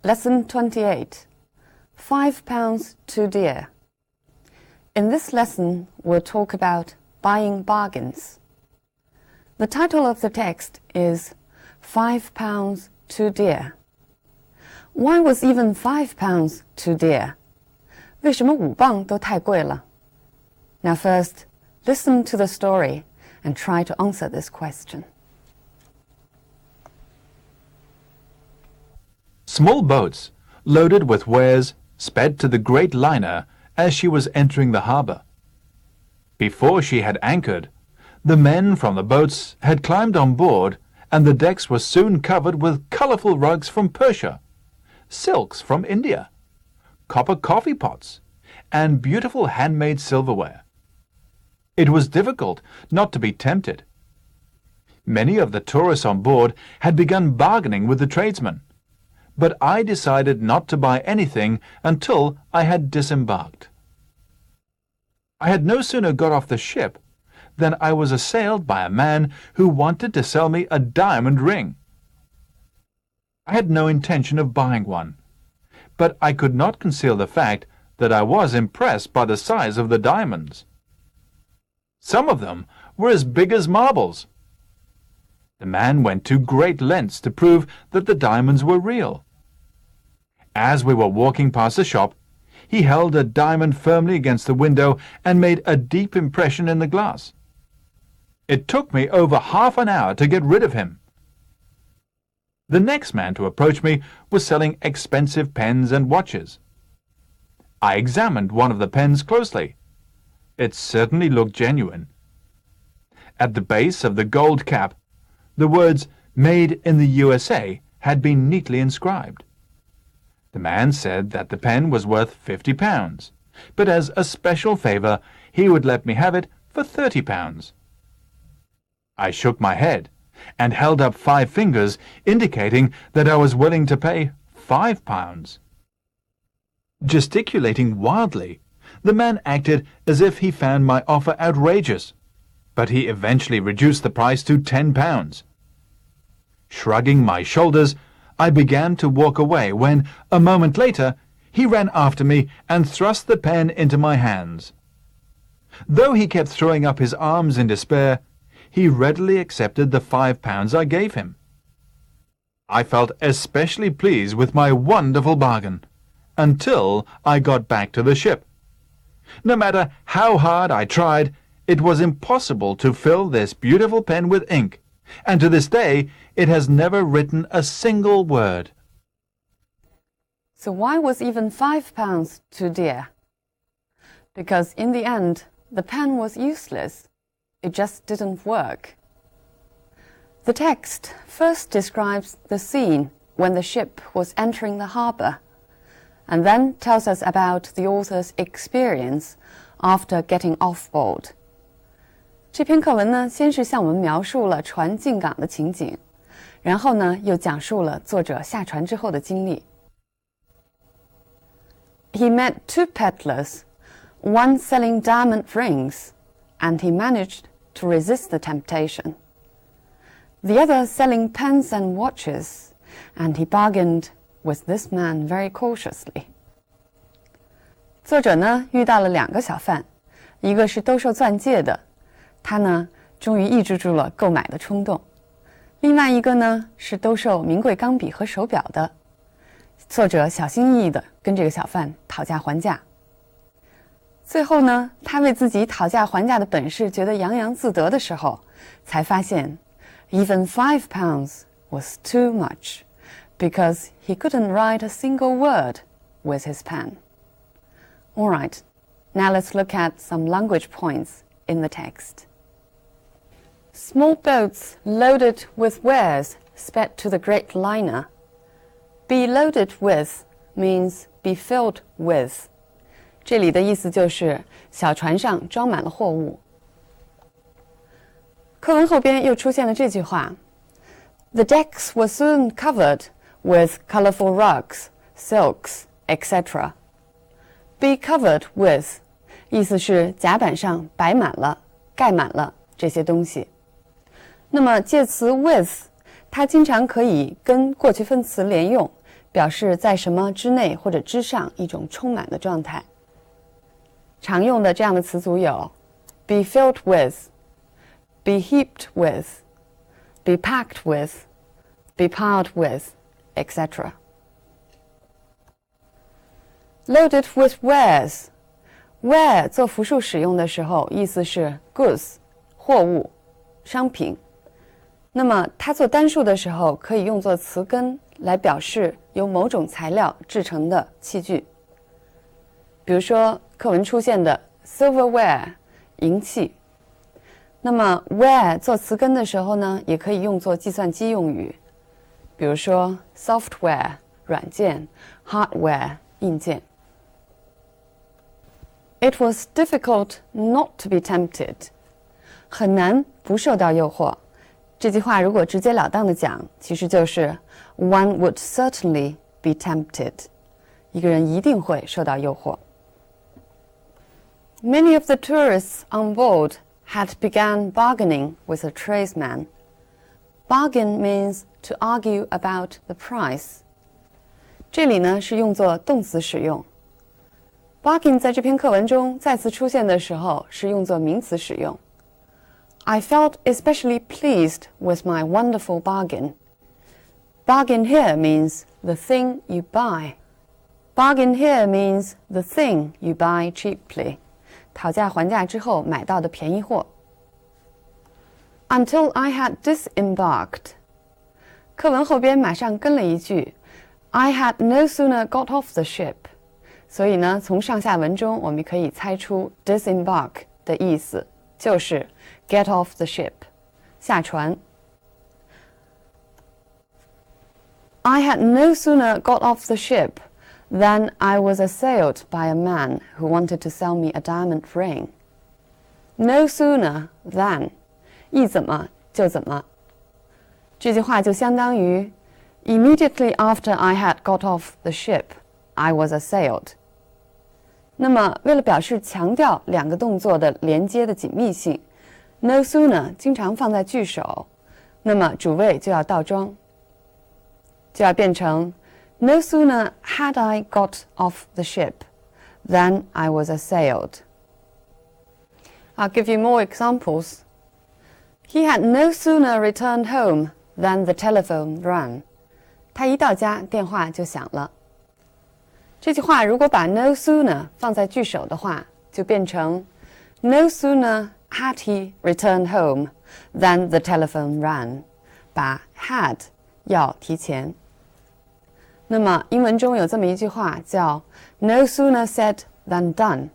Lesson 28. £5 too dear. In this lesson, we'll talk about buying bargains. The title of the text is £5 too dear. Why was even £5 too dear? 为什么5磅都太贵了? Now first, listen to the story and try to answer this question. Small boats, loaded with wares, sped to the great liner as she was entering the harbour. Before she had anchored, the men from the boats had climbed on board, and the decks were soon covered with colourful rugs from Persia, silks from India, copper coffee pots, and beautiful handmade silverware. It was difficult not to be tempted. Many of the tourists on board had begun bargaining with the tradesmen, but I decided not to buy anything until I had disembarked. I had no sooner got off the ship than I was assailed by a man who wanted to sell me a diamond ring. I had no intention of buying one, but I could not conceal the fact that I was impressed by the size of the diamonds. Some of them were as big as marbles. The man went to great lengths to prove that the diamonds were real. As we were walking past the shop, he held a diamond firmly against the window and made a deep impression in the glass. It took me over half an hour to get rid of him. The next man to approach me was selling expensive pens and watches. I examined one of the pens closely. It certainly looked genuine. At the base of the gold cap, the words "Made in the USA" had been neatly inscribed. The man said that the pen was worth £50, but as a special favour he would let me have it for £30. I shook my head and held up 5 fingers, indicating that I was willing to pay £5. Gesticulating wildly, the man acted as if he found my offer outrageous, but he eventually reduced the price to £10. Shrugging my shoulders, I began to walk away when, a moment later, he ran after me and thrust the pen into my hands. Though he kept throwing up his arms in despair, he readily accepted the £5 I gave him. I felt especially pleased with my wonderful bargain, until I got back to the ship. No matter how hard I tried, it was impossible to fill this beautiful pen with ink, and to this day it has never written a single word. So why was even £5 too dear? Because in the end, the pen was useless. It just didn't work. The text first describes the scene when the ship was entering the harbour, and then tells us about the author's experience after getting off board. 这篇课文呢，先是向我们描述了船进港的情景，然后呢，又讲述了作者下船之后的经历。He met 2 peddlers, one selling diamond rings, and he managed to resist the temptation. The other selling pens and watches, and he bargained with this man very cautiously. 作者呢遇到了2个小贩，一个是兜售钻戒的，他呢终于抑制住了购买的冲动；另外一个呢是兜售名贵钢笔和手表的。作者小心翼翼地跟这个小贩讨价还价。最后呢，他为自己讨价还价的本事觉得洋洋自得的时候，才发现 even £5 was too much, because he couldn't write a single word with his pen. All right, now let's look at some language points in the text. Small boats loaded with wares sped to the great liner. Be loaded with means be filled with. 这里的意思就是小船上装满了货物。课文后边又出现了这句话 The decks were soon covered with colorful rugs, silks, etc. Be covered with 意思是甲板上摆满了、盖满了这些东西。那么介词 with 它经常可以跟过去分词连用，表示在什么之内或者之上一种充满的状态。常用的这样的词组有 be filled with, be heaped with, be packed with, be piled with, etc. Loaded with wares. Ware 做复数使用的时候，意思是 goods 货物、商品。那么它做单数的时候，可以用作词根来表示由某种材料制成的器具。比如说课文出现的 silverware 银器。那么 ware 做词根的时候呢，也可以用作计算机用语。比如说 software 软件， hardware 硬件。It was difficult not to be tempted. 很难不受到诱惑。这句话如果直截了当的讲，其实就是 one would certainly be tempted. 一个人一定会受到诱惑。Many of the tourists on board had begun bargaining with the tradesman. Bargain means to argue about the price. 这里呢是用作动词使用。Bargain 在这篇课文中再次出现的时候是用作名词使用。I felt especially pleased with my wonderful bargain. Bargain here means the thing you buy. Bargain here means the thing you buy cheaply. 讨价还价之后买到的便宜货。Until I had disembarked. 课文后边马上跟了一句 I had no sooner got off the ship. 所以呢，从上下文中我们可以猜出 disembark 的意思就是 get off the ship 下船。I had no sooner got off the ship than I was assailed by a man who wanted to sell me a diamond ring. No sooner than 一怎么就怎么。这句话就相当于 Immediately after I had got off the ship, I was assailed. 那么为了表示强调两个动作的连接的紧密性 no sooner 经常放在句首，那么主谓就要倒装，就要变成 No sooner had I got off the ship than I was assailed. I'll give you more examples. He had no sooner returned home than the telephone rang. 他一到家，电话就响了。这句话如果把 no sooner 放在句首的话，就变成 No sooner had he returned home than the telephone rang. 把 had 要提前。那么英文中有这么一句话叫 No sooner said than done.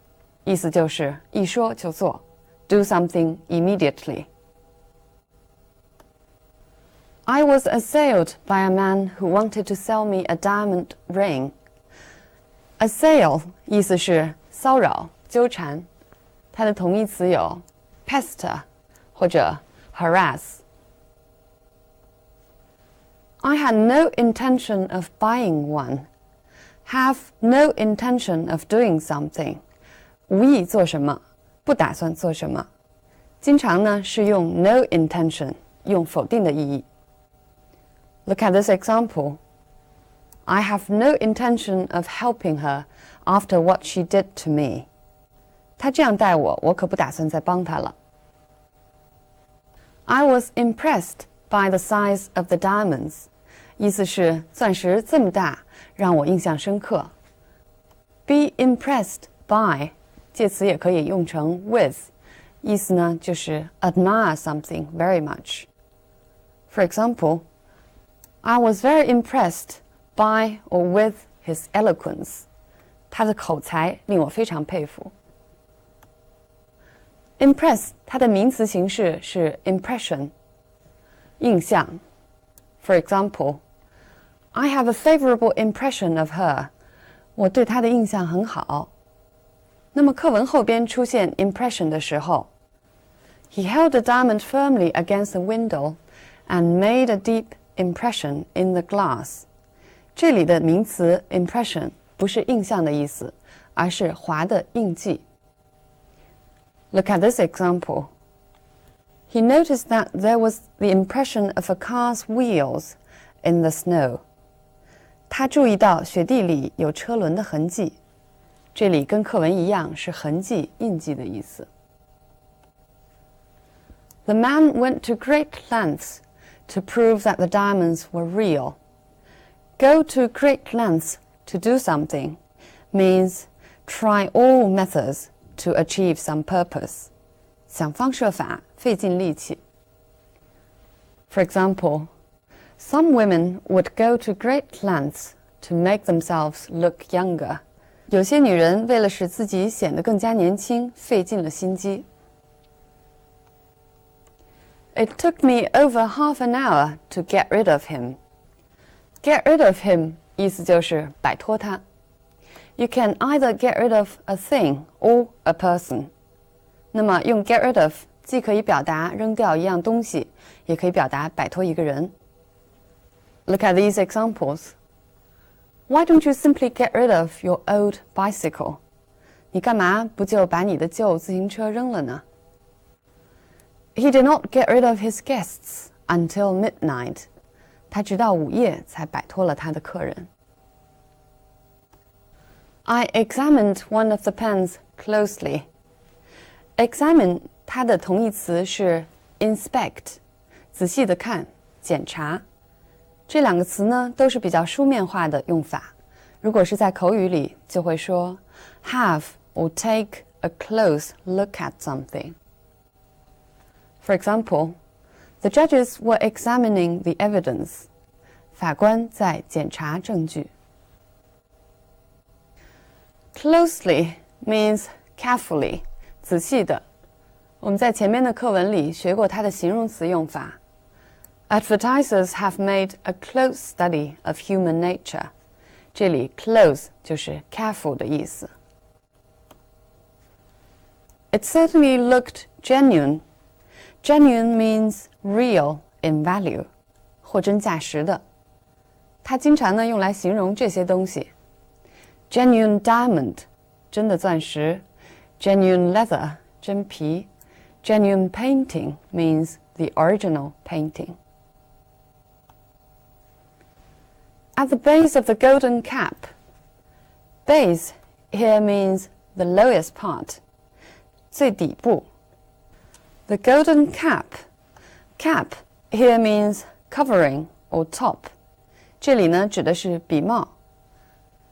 意思就是一说就做 Do something immediately. I was assailed by a man who wanted to sell me a diamond ring. Assail 意思是骚扰、纠缠，它的同义词有 pester 或者 harass. I had no intention of buying one. Have no intention of doing something. 无意做什么，不打算做什么。经常呢是用 no intention 用否定的意义。Look at this example. I have no intention of helping her after what she did to me. 她这样待我，我可不打算再帮她了。I was impressed by the size of the diamonds. 意思是钻石这么大，让我印象深刻。Be impressed by 介词也可以用成 with， 意思呢就是 admire something very much. For example, I was very impressed by or with his eloquence. 他的口才令我非常佩服。Impress 它的名词形式是 impression 印象。For example, I have a favorable impression of her. 我对她的印象很好。那么课文后边出现 impression 的时候 He held the diamond firmly against the window and made a deep impression in the glass. 这里的名词 impression 不是印象的意思，而是划的印记。Look at this example. He noticed that there was the impression of a car's wheels in the snow. 他注意到雪地里有车轮的痕迹。这里跟课文一样，是痕迹、印记的意思。The man went to great lengths to prove that the diamonds were real. Go to great lengths to do something means try all methods to achieve some purpose. 想方设法，费尽力气。For example, some women would go to great lengths to make themselves look younger. 有些女人为了使自己显得更加年轻，费尽了心机。It took me over half an hour to get rid of him. Get rid of him 意思就是摆脱他。You can either get rid of a thing or a person. 那么用 get rid of 既可以表达扔掉一样东西，也可以表达摆脱一个人。Look at these examples. Why don't you simply get rid of your old bicycle? 你干嘛不就把你的旧自行车扔了呢？ He did not get rid of his guests until midnight. 他直到午夜才摆脱了他的客人。I examined one of the pens closely. Examine 它的同义词是 inspect， 仔细的看，检查。这两个词呢，都是比较书面化的用法。如果是在口语里，就会说 have or take a close look at something. For example, the judges were examining the evidence. 法官在检查证据。Closely means carefully, 仔细的。我们在前面的课文里学过它的形容词用法。Advertisers have made a close study of human nature. 这里 close 就是 careful 的意思。It certainly looked genuine. Genuine means real in value, 货真价实的。它经常呢用来形容这些东西。Genuine diamond, 真的钻石。Genuine leather, 真皮。Genuine painting means the original painting. At the base of the golden cap. Base here means the lowest part, 最底部。The golden cap. Cap here means covering or top. 这里呢指的是笔帽。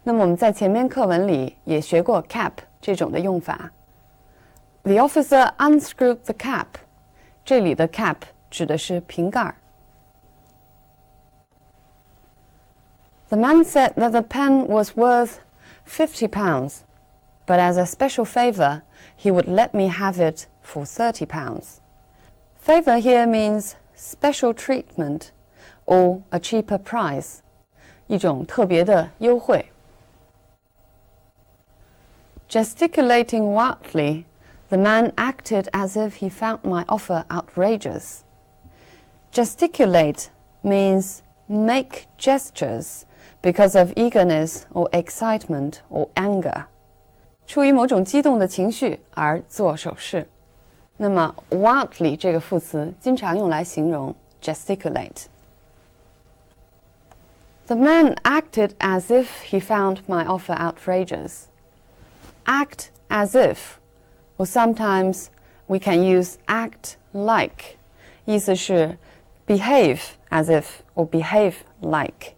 那么我们在前面课文里也学过 cap 这种的用法。The officer unscrewed the cap. 这里的 cap 指的是瓶盖。The man said that the pen was worth £50, but as a special favor, he would let me have it for £30. Favor here means special treatment or a cheaper price, 一种特别的优惠。Gesticulating wildly, the man acted as if he found my offer outrageous. Gesticulate means make gestures because of eagerness or excitement or anger. 出于某种激动的情绪而做手势。那么 wildly 这个副词经常用来形容 gesticulate. The man acted as if he found my offer outrageous. Act as if, or sometimes we can use act like. 意思是 behave as if or behave like.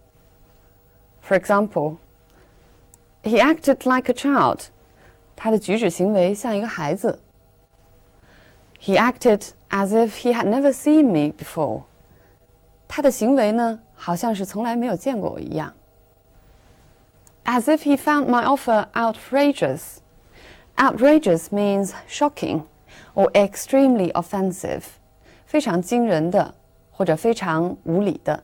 For example, he acted like a child. 他的举止行为像一个孩子。He acted as if he had never seen me before. 他的行为呢，好像是从来没有见过我一样。As if he found my offer outrageous. Outrageous means shocking or extremely offensive. 非常惊人的，或者非常无理的。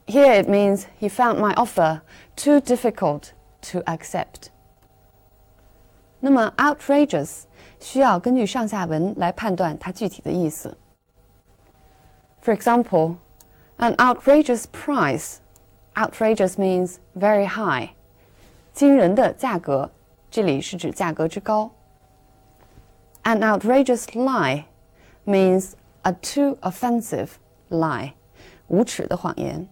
Here it means he found my offer too difficult to accept. 那么 outrageous 需要根据上下文来判断它具体的意思。For example, an outrageous price. Outrageous means very high. 惊人的价格，这里是指价格之高。An outrageous lie means a too offensive lie. 无耻的谎言。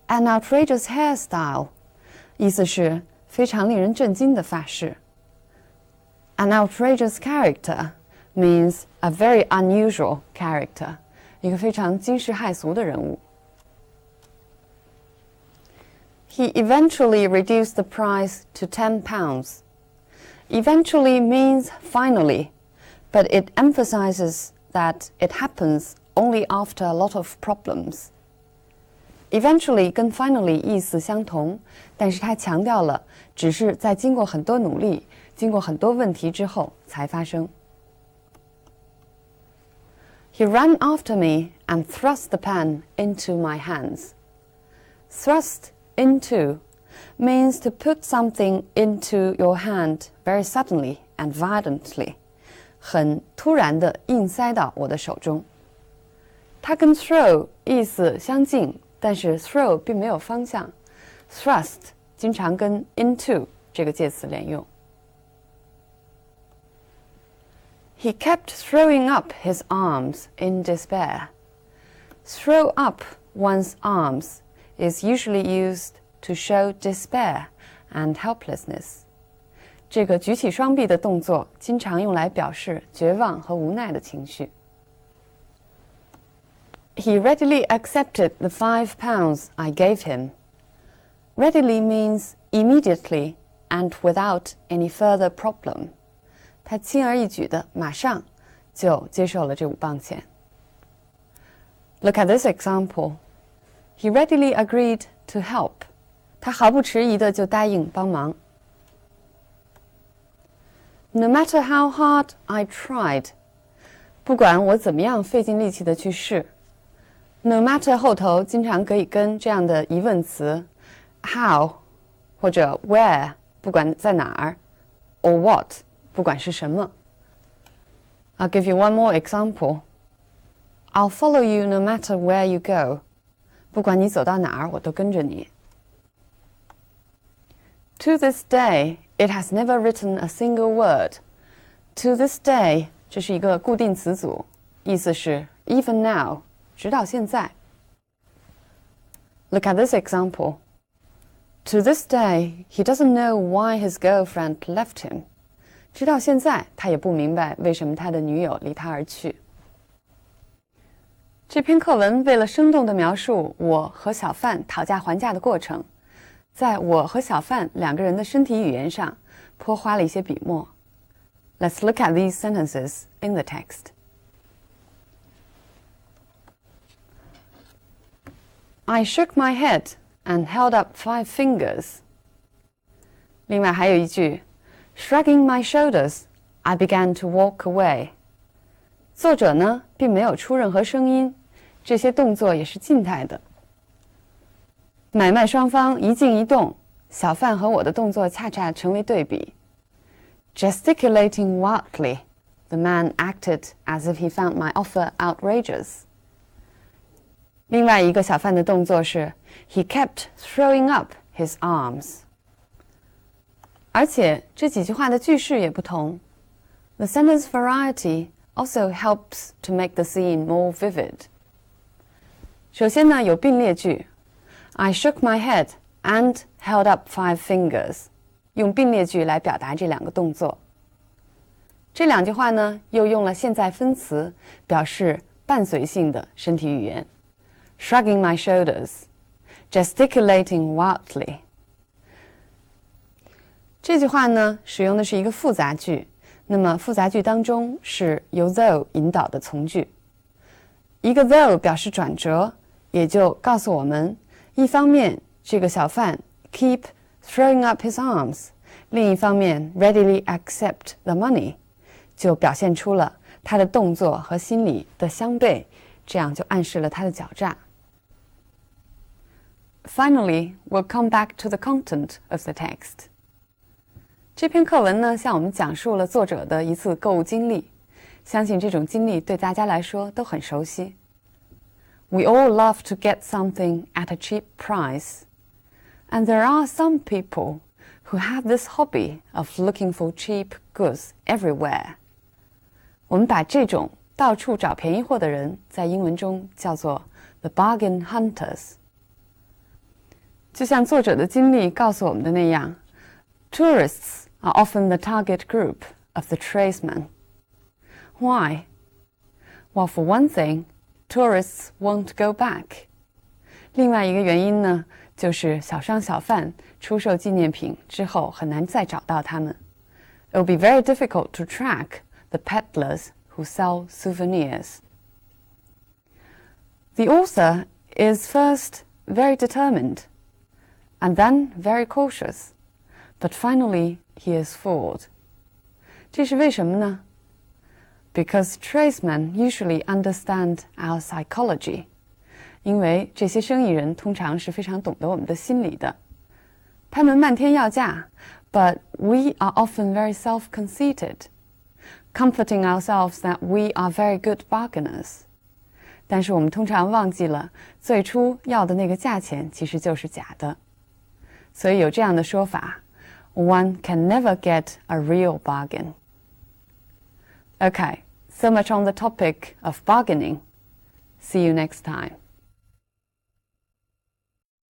An outrageous hairstyle 意思是非常令人震惊的发饰。An outrageous character means a very unusual character, 一个非常惊世骇俗的人物。He eventually reduced the price to £10. Eventually means finally, but it emphasizes that it happens only after a lot of problems. Eventually 跟 finally 意思相同，但是它强调了只是在经过很多努力、经过很多问题之后才发生。He ran after me and thrust the pen into my hands. Thrust into means to put something into your hand very suddenly and violently, 很突然地硬塞到我的手中。它跟 throw 意思相近，但是 throw 并没有方向。thrust 经常跟 into 这个介词连用。He kept throwing up his arms in despair. Throw up one's arms is usually used to show despair and helplessness. 这个举起双臂的动作经常用来表示绝望和无奈的情绪。He readily accepted the £5 I gave him. Readily means immediately and without any further problem. 他轻而易举的马上就接受了这5磅钱。Look at this example. He readily agreed to help. 他毫不迟疑的就答应帮忙。No matter how hard I tried. 不管我怎么样费尽力气的去试。No matter 后头经常可以跟这样的疑问词 how 或者 where 不管在哪儿 or what 不管是什么。I'll give you one more example. I'll follow you no matter where you go. 不管你走到哪儿，我都跟着你。To this day, it has never written a single word. To this day 这是一个固定词组，意思是 even now 直到现在。Look at this example. To this day, he doesn't know why his girlfriend left him. 直到现在，他也不明白为什么他的女友离他而去。这篇课文为了生动地描述我和小范讨价还价的过程，在我和小范2个人的身体语言上颇花了一些笔墨。Let's look at these sentences in the text. I shook my head and held up 5 fingers. 另外还有一句 Shrugging my shoulders, I began to walk away. 作者呢，并没有出任何声音，这些动作也是静态的。买卖双方一静一动，小范和我的动作恰恰成为对比。Gesticulating wildly, the man acted as if he found my offer outrageous. 另外一个小范的动作是 He kept throwing up his arms. 而且这几句话的句式也不同。The sentence variety also helps to make the scene more vivid. 首先呢，有并列句 I shook my head and held up 5 fingers. 用并列句来表达这2个动作。这2句话呢，又用了现在分词表示伴随性的身体语言。Shrugging my shoulders, gesticulating wildly. 这句话呢，使用的是一个复杂句，那么复杂句当中是由 though 引导的从句。一个 though 表示转折，也就告诉我们，一方面这个小贩 keep throwing up his arms, 另一方面 readily accept the money, 就表现出了他的动作和心理的相悖，这样就暗示了他的狡诈。Finally, we'll come back to the content of the text. 这篇课文呢，向我们讲述了作者的一次购物经历，相信这种经历对大家来说都很熟悉。We all love to get something at a cheap price, and there are some people who have this hobby of looking for cheap goods everywhere. 我们把这种到处找便宜货的人，在英文中叫做 the bargain hunters. 就像作者的经历告诉我们的那样， Tourists are often the target group of the tradesmen. Why? Well, for one thing, tourists won't go back. 另外一个原因呢，就是小商小贩出售纪念品之后很难再找到他们。It will be very difficult to track the peddlers who sell souvenirs. The author is first very determined, and then very cautious, but finally he is fooled. 这是为什么呢？ Because tradesmen usually understand our psychology. 因为这些生意人通常是非常懂得我们的心理的。他们漫天要价 but we are often very self-conceited, comforting ourselves that we are very good bargainers. 但是我们通常忘记了，最初要的那个价钱其实就是假的。所以有这样的说法 One can never get a real bargain. Okay, so much on the topic of bargaining. See you next time.